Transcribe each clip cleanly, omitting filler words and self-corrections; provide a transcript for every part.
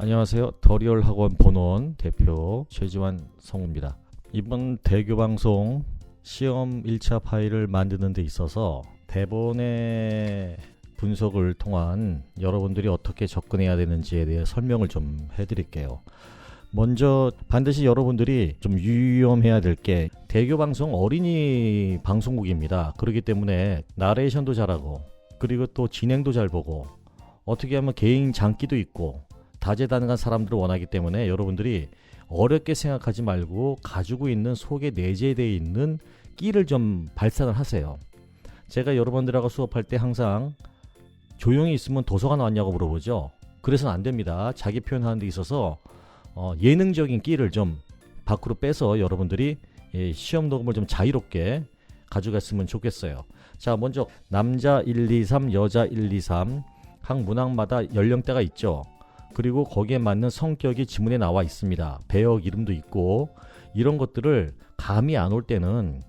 안녕하세요. 더리얼 학원 본원 대표 최지환 성우입니다. 이번 대교 방송 시험 1차 파일을 만드는 데 있어서 대본의 분석을 통한 여러분들이 어떻게 접근해야 되는지에 대해 설명을 좀 해드릴게요. 먼저 반드시 여러분들이 좀 유의해야 될 게 대교 방송 어린이 방송국입니다. 그렇기 때문에 나레이션도 잘하고 그리고 또 진행도 잘 보고 어떻게 하면 개인 장기도 있고 다재다능한 사람들을 원하기 때문에 여러분들이 어렵게 생각하지 말고 가지고 있는 속에 내재되어 있는 끼를 좀 발산을 하세요. 제가 여러분들하고 수업할 때 항상 조용히 있으면 도서관 왔냐고 물어보죠. 그래서는 안 됩니다. 자기 표현하는 데 있어서 예능적인 끼를 좀 밖으로 빼서 여러분들이 시험 녹음을 좀 자유롭게 가져갔으면 좋겠어요. 자, 먼저 남자 1, 2, 3, 여자 1, 2, 3 각 문항마다 연령대가 있죠. 그리고 거기에 맞는 성격이 지문에 나와 있습니다. 배역 이름도 있고 이런 것들을 감이 안 올 때는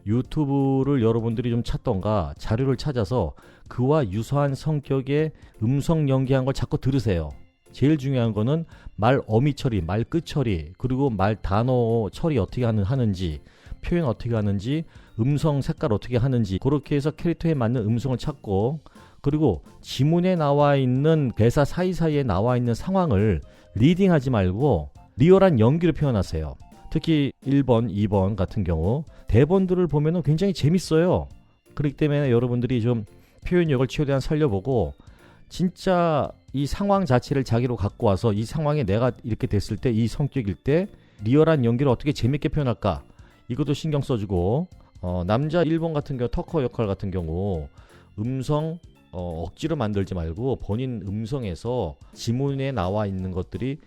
유튜브를 여러분들이 좀 찾던가 자료를 찾아서 그와 유사한 성격의 음성 연기한 걸 자꾸 들으세요. 제일 중요한 거는 말 어미 처리, 말 끝 처리, 그리고 말 단어 처리 어떻게 하는지, 표현 어떻게 하는지, 음성 색깔 어떻게 하는지 그렇게 해서 캐릭터에 맞는 음성을 찾고 그리고 지문에 나와 있는 대사 사이사이에 나와 있는 상황을 리딩하지 말고 리얼한 연기를 표현하세요. 특히 1번, 2번 같은 경우 대본들을 보면 굉장히 재밌어요. 그렇기 때문에 여러분들이 좀 표현력을 최대한 살려보고 진짜 이 상황 자체를 자기로 갖고 와서 이 상황에 내가 이렇게 됐을 때 이 성격일 때 리얼한 연기를 어떻게 재밌게 표현할까 이것도 신경 써주고 남자 1번 같은 경우 터커 역할 같은 경우 음성 억지로 만들지 말고 본인 음성에서 지문에 나와 있는 것들이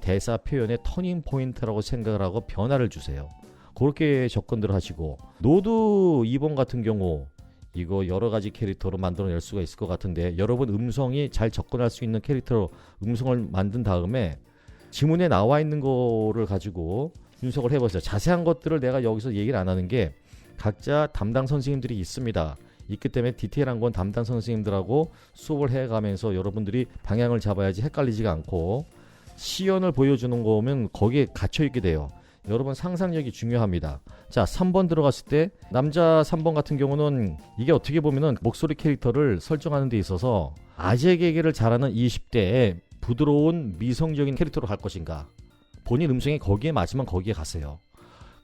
대사 표현의 터닝 포인트라고 생각을 하고 변화를 주세요. 그렇게 접근들 하시고 노드 2번 같은 경우 이거 여러 가지 캐릭터로 만들어낼 수가 있을 것 같은데 여러분 음성이 잘 접근할 수 있는 캐릭터로 음성을 만든 다음에 지문에 나와 있는 거를 가지고 분석을 해보세요. 자세한 것들을 내가 여기서 얘기를 안 하는 게 각자 담당 선생님들이 있습니다. 있기 때문에 디테일한 건 담당 선생님들하고 수업을 해가면서 여러분들이 방향을 잡아야지 헷갈리지가 않고 시연을 보여주는 거면 거기에 갇혀있게 돼요. 여러분 상상력이 중요합니다. 자, 3번 들어갔을 때 남자 3번 같은 경우는 이게 어떻게 보면은 목소리 캐릭터를 설정하는 데 있어서 아재 개그를 잘하는 20대의 부드러운 미성적인 캐릭터로 갈 것인가 본인 음성이 거기에 맞으면 거기에 가세요.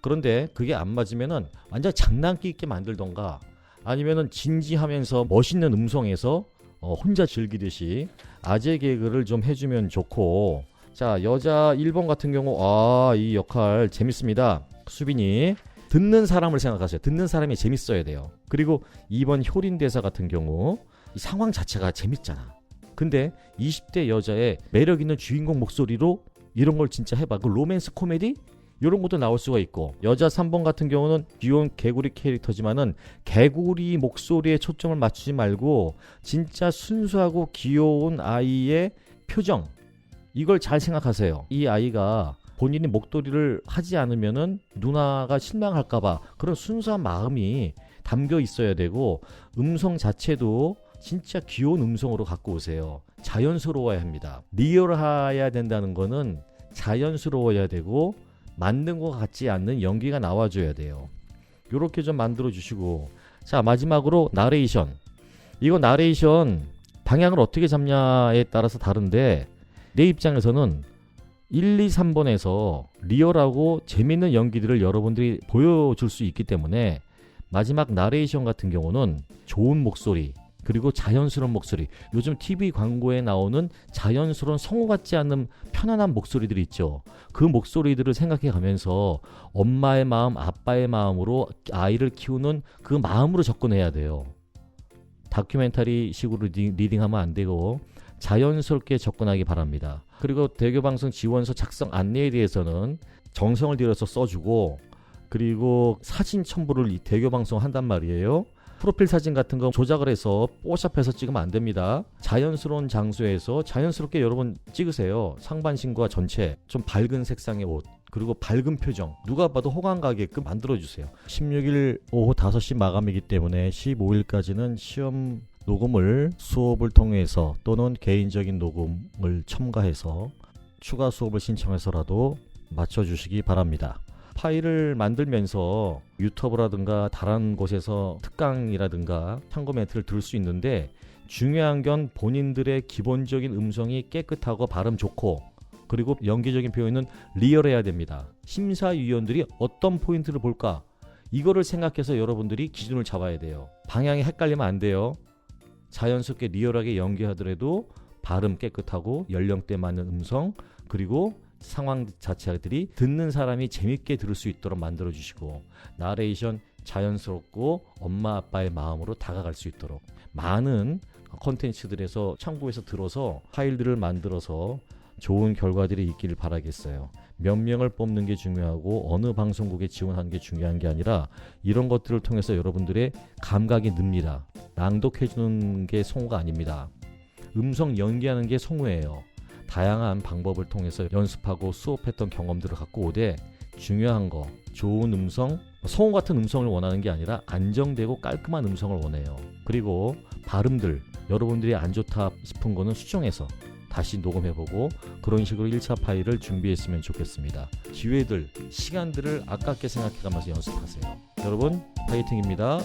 그런데 그게 안 맞으면은 완전 장난기 있게 만들던가 아니면은 진지하면서 멋있는 음성에서 혼자 즐기듯이 아재 개그를 좀 해주면 좋고 자 여자 1번 같은 경우 이 역할 재밌습니다. 수빈이 듣는 사람을 생각하세요. 듣는 사람이 재밌어야 돼요. 그리고 2번 효린 대사 같은 경우 이 상황 자체가 재밌잖아. 근데 20대 여자의 매력 있는 주인공 목소리로 이런 걸 진짜 해봐. 그 로맨스 코미디? 이런 것도 나올 수가 있고 여자 3번 같은 경우는 귀여운 개구리 캐릭터지만은 개구리 목소리에 초점을 맞추지 말고 진짜 순수하고 귀여운 아이의 표정 이걸 잘 생각하세요. 이 아이가 본인이 목도리를 하지 않으면은 누나가 실망할까봐 그런 순수한 마음이 담겨 있어야 되고 음성 자체도 진짜 귀여운 음성으로 갖고 오세요. 자연스러워야 합니다. 리얼해야 된다는 거는 자연스러워야 되고 만든 것 같지 않는 연기가 나와줘야 돼요. 요렇게 좀 만들어 주시고 자 마지막으로 나레이션 이거 나레이션 방향을 어떻게 잡냐에 따라서 다른데 내 입장에서는 1, 2, 3번에서 리얼하고 재밌는 연기들을 여러분들이 보여줄 수 있기 때문에 마지막 나레이션 같은 경우는 좋은 목소리 그리고 자연스러운 목소리 요즘 TV 광고에 나오는 자연스러운 성우 같지 않는 편안한 목소리들이 있죠. 그 목소리들을 생각해 가면서 엄마의 마음 아빠의 마음으로 아이를 키우는 그 마음으로 접근해야 돼요. 다큐멘터리 식으로 리딩하면 안 되고 자연스럽게 접근하기 바랍니다. 그리고 대교방송 지원서 작성 안내에 대해서는 정성을 들여서 써주고 그리고 사진 첨부를 대교방송 한단 말이에요. 프로필 사진 같은 거 조작을 해서 뽀샵해서 찍으면 안 됩니다. 자연스러운 장소에서 자연스럽게 여러분 찍으세요. 상반신과 전체 좀 밝은 색상의 옷 그리고 밝은 표정 누가 봐도 호감 가게끔 만들어주세요. 16일 오후 5시 마감이기 때문에 15일까지는 시험 녹음을 수업을 통해서 또는 개인적인 녹음을 첨가해서 추가 수업을 신청해서라도 맞춰주시기 바랍니다. 파일을 만들면서 유튜브라든가 다른 곳에서 특강이라든가 참고 멘트를 들을 수 있는데, 중요한 건 본인들의 기본적인 음성이 깨끗하고 발음 좋고, 그리고 연기적인 표현은 리얼해야 됩니다. 심사위원들이 어떤 포인트를 볼까, 이거를 생각해서 여러분들이 기준을 잡아야 돼요. 방향이 헷갈리면 안 돼요. 자연스럽게 리얼하게 연기하더라도 발음 깨끗하고 연령대 맞는 음성, 그리고 상황 자체들이 듣는 사람이 재밌게 들을 수 있도록 만들어 주시고, 나레이션 자연스럽고 엄마 아빠의 마음으로 다가갈 수 있도록 많은 콘텐츠들에서 참고해서 들어서 파일들을 만들어서 좋은 결과들이 있기를 바라겠어요. 몇 명을 뽑는 게 중요하고 어느 방송국에 지원하는 게 중요한 게 아니라, 이런 것들을 통해서 여러분들의 감각이 늡니다. 낭독해 주는 게 성우가 아닙니다. 음성 연기하는 게 성우예요. 다양한 방법을 통해서 연습하고 수업했던 경험들을 갖고 오되, 중요한 거 좋은 음성, 성우 같은 음성을 원하는 게 아니라 안정되고 깔끔한 음성을 원해요. 그리고 발음들 여러분들이 안 좋다 싶은 거는 수정해서 다시 녹음해보고, 그런 식으로 1차 파일을 준비했으면 좋겠습니다. 기회들, 시간들을 아깝게 생각해가면서 연습하세요. 여러분 파이팅입니다.